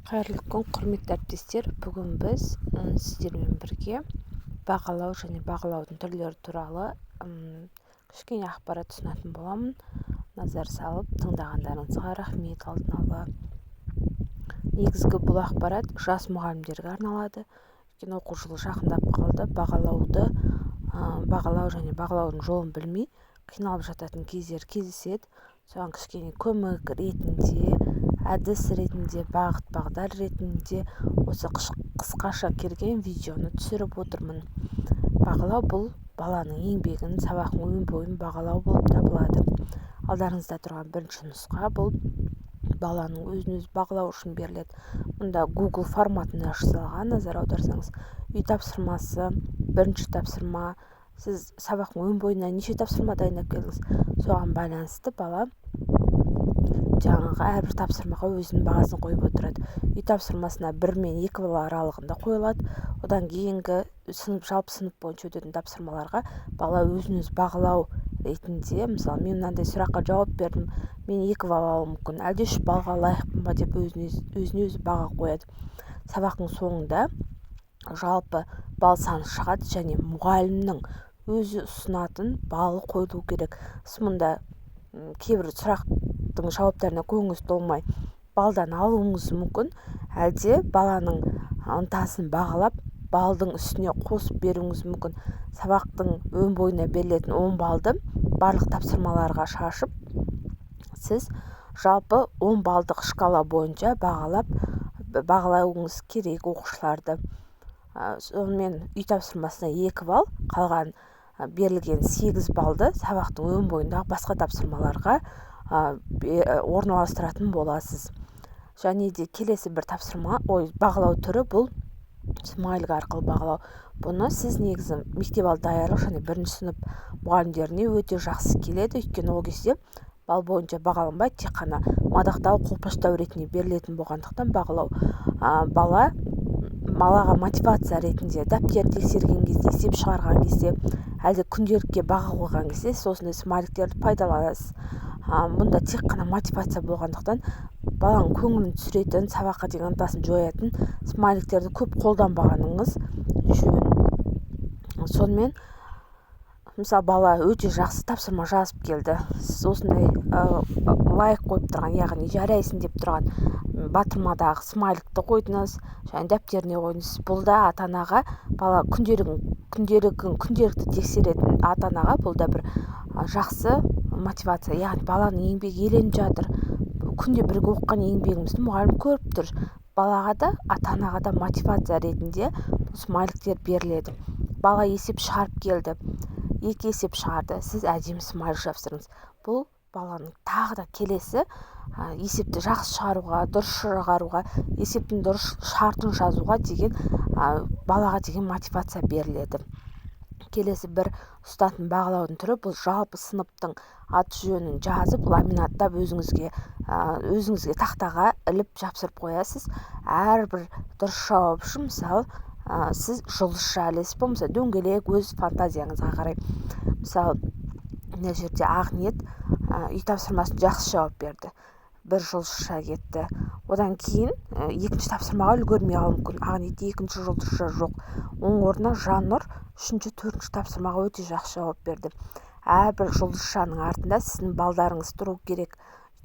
Қайырлы күн, құрметті әріптестер. Бүгін біз сіздермен бірге бағалау және бағалаудың түрлері туралы кішкене ақпарат ұсынатын боламын. Назар салып тыңдағандарыңызға рахмет алдын ала. Негізгі бұл ақпарат жас мұғалімдерге арналады. Өйткені оқу жылы жақындап қалды. Бағалау және бағалаудың жолын білмей қиналып жататын кездер кездеседі. Соған кішкене көмек ретінде, әдіс ретінде, бағыт-бағдар ретінде осы қысқаша келген видеоны түсіріп отырмын. Бағалау бұл баланың еңбегін, сабақтың өн бойын бағалау болып табылады. Алдарыңызда тұрған бірінші нұсқа бұл баланың өзін-өзі бағалау үшін беріледі. Мұнда Google форматында жасалған, назар аударсаңыз, үй тапсырмасы, бірінші тапсырма, сіз сабақтың өн бойына неше тапсырма дайындап келдіңіз, соған байланысты бала жаңағы әрбір тапсырмаға өзінің бағасын қойып отырады. Үй тапсырмасына 1 мен 2 бала аралығында қойылады. Одан кейінгі жалпы сынып бойынша өтетін тапсырмаларға бала өзін-өзі бағалау ретінде, мысалы, мен мынандай сұраққа жауап бердім, мен 2 бала алуым мүмкін, әлде 3 балға лайықпын ба деп өзіне-өзі баға қояды. Сабақтың соңында жалпы балл саны шығады және мұғалімнің өзі ұсынатын балл қойылу керек. Мұнда кейбір сұрақтың жауаптарына көңіліңіз толмай балдан алуыңыз мүмкін, әлде баланың ынтасын бағалап балдың үстіне қосып беруіңіз мүмкін. Сабақтың өн бойына берілетін 10 балды барлық тапсырмаларға шашып, сіз жалпы 10 балдық шкала бойынша бағалауыңыз керек оқушыларды. Сонымен үй тапсырмасына 2 балл, қалған берілген 8 балды сабақтың өн бойындағы басқа тапсырмаларға орналастыратын боласыз. Және де келесі бір бағалау түрі бұл смайлик арқылы бағалау. Бұны сіз негізі мектепалды даярлық және 1-ші сынып мұғалімдеріне өте жақсы келеді. Өйткені ол кезде балл бойынша бағаланбайды, тек қана мадақтау, қолпаштау ретінде берілетін болғандықтан бағалау балаға мотивация ретінде дәптер тексерген кезде, есеп шығарған кезде, әлде күнделікке баға қойған кезде осындай смайликтерді пайдаланасыз. Мұнда тек қана мотивация болғандықтан баланың көңілін түсіретін, сабаққа деген ынтасын жоятын смайликтерді көп қолданбағаныңыз жөн. Сонымен, мысалы, бала өте жақсы тапсырма жазып келді. Сіз осындай лайк қойып тұрған, яғни жарайсың деп тұрған батырмадағы смайликті қойдыңыз, және дәптеріне қойдыңыз. Бұл да ата-анаға, бала күнделікті тексеретін ата-анаға бұл да бір жақсы мотивация, яғни баланың еңбегі еленіп жатыр. Күнде бірге оқыған еңбегімізді мұғалім көріп тұр. Балаға да, ата-анаға да мотивация ретінде смайликтер беріледі. Бала есеп шығарып келді, 2 есеп шығарды, сіз әдемі смайлик жапсырыңыз. Бұл баланың тағы да келесі есепті жақсы шығаруға, дұрыс шығаруға, есептің дұрыс шартын жазуға деген балаға деген мотивация беріледі. Келесі бір ұстатын бағалаудың түрі бұл жалпы сыныптың аты жөнін жазып, ламинаттап өзіңізге тақтаға іліп жапсырып қоясыз. Әрбір дұрыс жауап үшін, мысалы, сіз жұлдызша ілесіз, болмаса дөңгелек, өз фантазияңызға қарай. Мысалы, мына жерде Ақниет үй тапсырмасын жақсы жауап берді, 1 жұлдызша кетті. Одан кейін 2-ші тапсырмаға үлгермей қалуы мүмкін. Ақниетте 2-ші жұлдызша жоқ. Оның орнына Жаннұр 3-ші, 4-ші тапсырмаға өте жақсы жауап берді. Әрбір жұлдызшаның артында сіздің балдарыңыз тұру керек.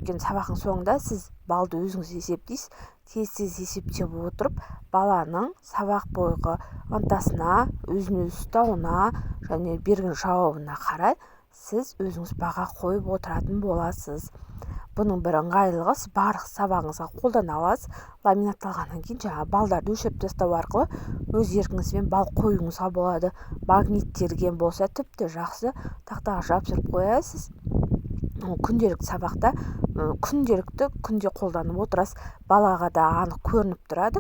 Өйткені сабақтың соңында сіз балды өзіңіз есептейсіз, тез есептеп отырып, баланың сабақ бойғы ынтасына, өзін-өзі ұстауына және берген жауабына қарай сіз өзіңіз баға қойып отыратын боласыз. Бұның бір ыңғайлылығы, сіз барлық сабағыңызға қолдана аласыз. Ламинатталғаннан кейін жаңа балдарды өшіріп тастау арқылы өз еркіңізбен балл қоюыңызға болады. Магниттелген болса тіпті жақсы тақтаға жапсырып қоясыз. Күнделікті сабақта күнде қолданып отырасыз. Балаға да анық көрініп тұрады.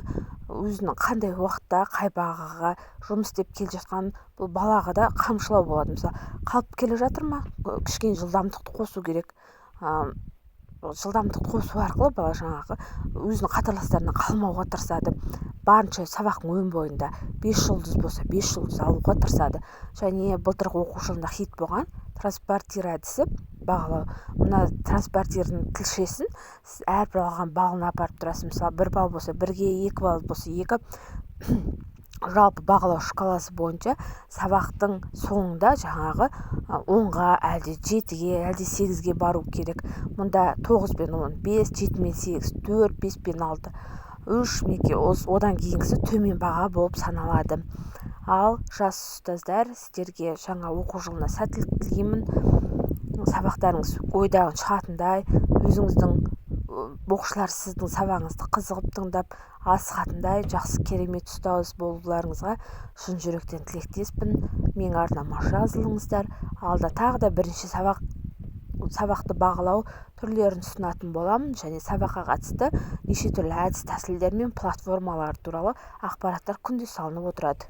Өзінің қандай уақытта, қай бағаға жұмыс істеп келе жатқанын бұл балаға да қамшылау болады. Мысалы, қалып келе жатыр ма? Кішкене жылдамдықты қосу керек. Жылдамдықты қосу арқылы бала жаңағы өзінің қатарластарынан қалмауға тырысады. Барынша сабақтың өн бойында 5 жұлдыз болса 5 жұлдыз алуға тырысады. Және былтырғы оқу жылында хит болған транспортир әдісі бағалау. Мына транспортирдің тілшесін сіз әрбір алған балын апарып тұрасыз. Мысалы 1 балл болса 1-ге, 2 балл болса 2. Жалпы бағалау шкаласы бойынша сабақтың соңында жаңағы 10-ға, әлде 7-ге, әлде 8-ге бару керек. Мұнда 9 пен 10, 5, 7 мен 8, 4, 5 пен 6, 3, мінекей одан кейінгісі төмен баға болып саналады. Ал жас ұстаздар, сіздерге жаңа оқу жылына сәттілік тілеймін. Сабақтарыңыз ойдан шығатындай, өзіңіздің оқушылар сіздің сабағыңызды қызығып тыңдап асығатындай жақсы керемет ұстаз болуларыңызға шын жүректен тілектеспін. Менің арнама жазылыңыздар. Алда тағы да бірінші сабақты бағалау түрлерін ұсынатын боламын, және сабаққа қатысты неше түрлі әдіс тәсілдер мен платформалар туралы ақпараттар күнде салынып отырады.